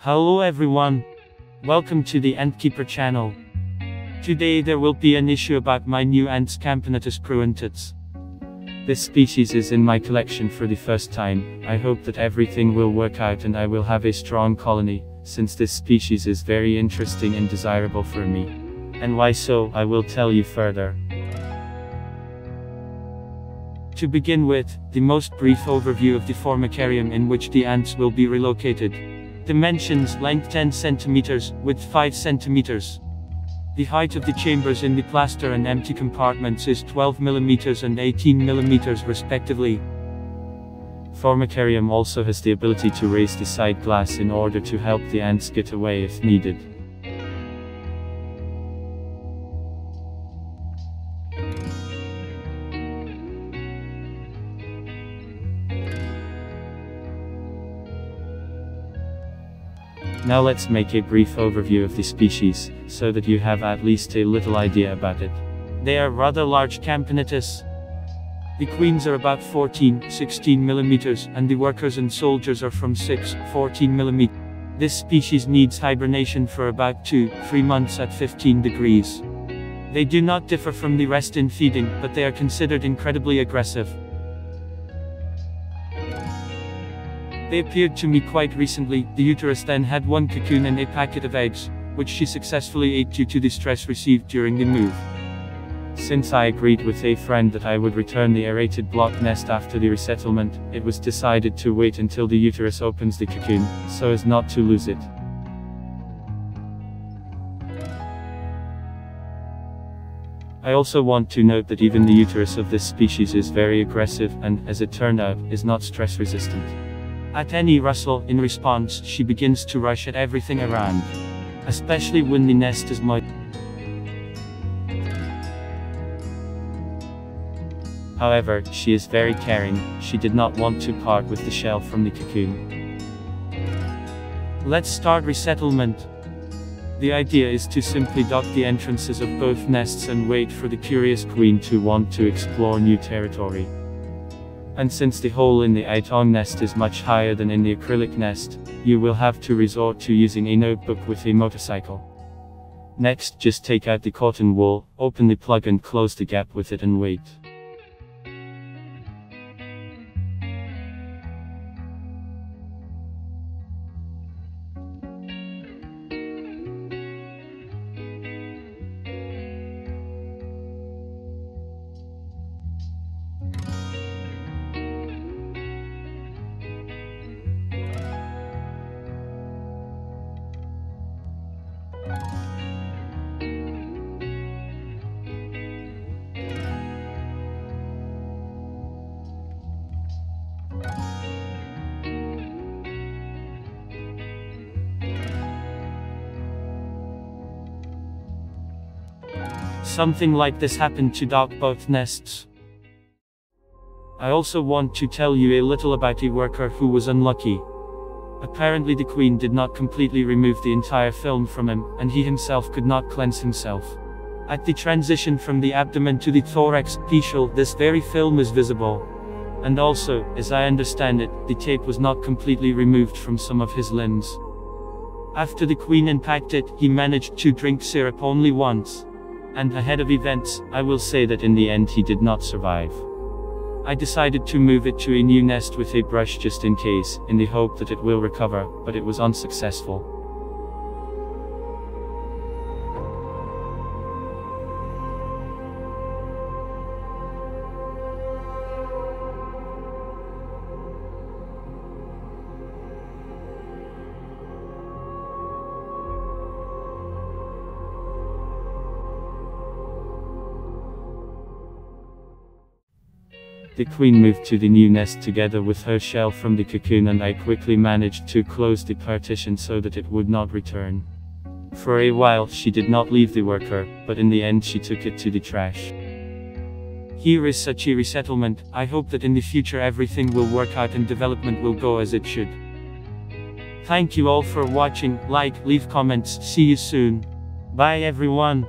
Hello everyone. Welcome to the AntKeeper channel. Today there will be an issue about my new ants Camponotus cruentatus. This species is in my collection for the first time. I hope that everything will work out and I will have a strong colony, since this species is very interesting and desirable for me. And why so, I will tell you further. To begin with, the most brief overview of the formicarium in which the ants will be relocated. Dimensions: length 10 cm, width 5 cm. The height of the chambers in the plaster and empty compartments is 12 mm and 18 mm respectively. Formicarium also has the ability to raise the side glass in order to help the ants get away if needed. Now let's make a brief overview of the species, so that you have at least a little idea about it. They are rather large Camponotus. The queens are about 14-16 mm, and the workers and soldiers are from 6-14 mm. This species needs hibernation for about 2-3 months at 15 degrees. They do not differ from the rest in feeding, but they are considered incredibly aggressive. They appeared to me quite recently. The uterus then had one cocoon and a packet of eggs, which she successfully ate due to the stress received during the move. Since I agreed with a friend that I would return the aerated block nest after the resettlement, it was decided to wait until the uterus opens the cocoon, so as not to lose it. I also want to note that even the uterus of this species is very aggressive and, as it turned out, is not stress resistant. At any rustle, in response, she begins to rush at everything around. Especially when the nest is moist. However, she is very caring. She did not want to part with the shell from the cocoon. Let's start resettlement. The idea is to simply dock the entrances of both nests and wait for the curious queen to want to explore new territory. And since the hole in the Aitong nest is much higher than in the acrylic nest, you will have to resort to using a notebook with a motorcycle. Next, just take out the cotton wool, open the plug and close the gap with it and wait. Something like this happened to dock both nests. I also want to tell you a little about a worker who was unlucky. Apparently the queen did not completely remove the entire film from him, and he himself could not cleanse himself. At the transition from the abdomen to the thorax, Pheidole, this very film is visible. And also, as I understand it, the tape was not completely removed from some of his limbs. After the queen unpacked it, he managed to drink syrup only once. And ahead of events, I will say that in the end he did not survive. I decided to move it to a new nest with a brush just in case, in the hope that it will recover, but it was unsuccessful. The queen moved to the new nest together with her shell from the cocoon, and I quickly managed to close the partition so that it would not return. For a while she did not leave the worker, but in the end she took it to the trash. Here is such a resettlement. I hope that in the future everything will work out and development will go as it should. Thank you all for watching. Like, leave comments. See you soon. Bye everyone.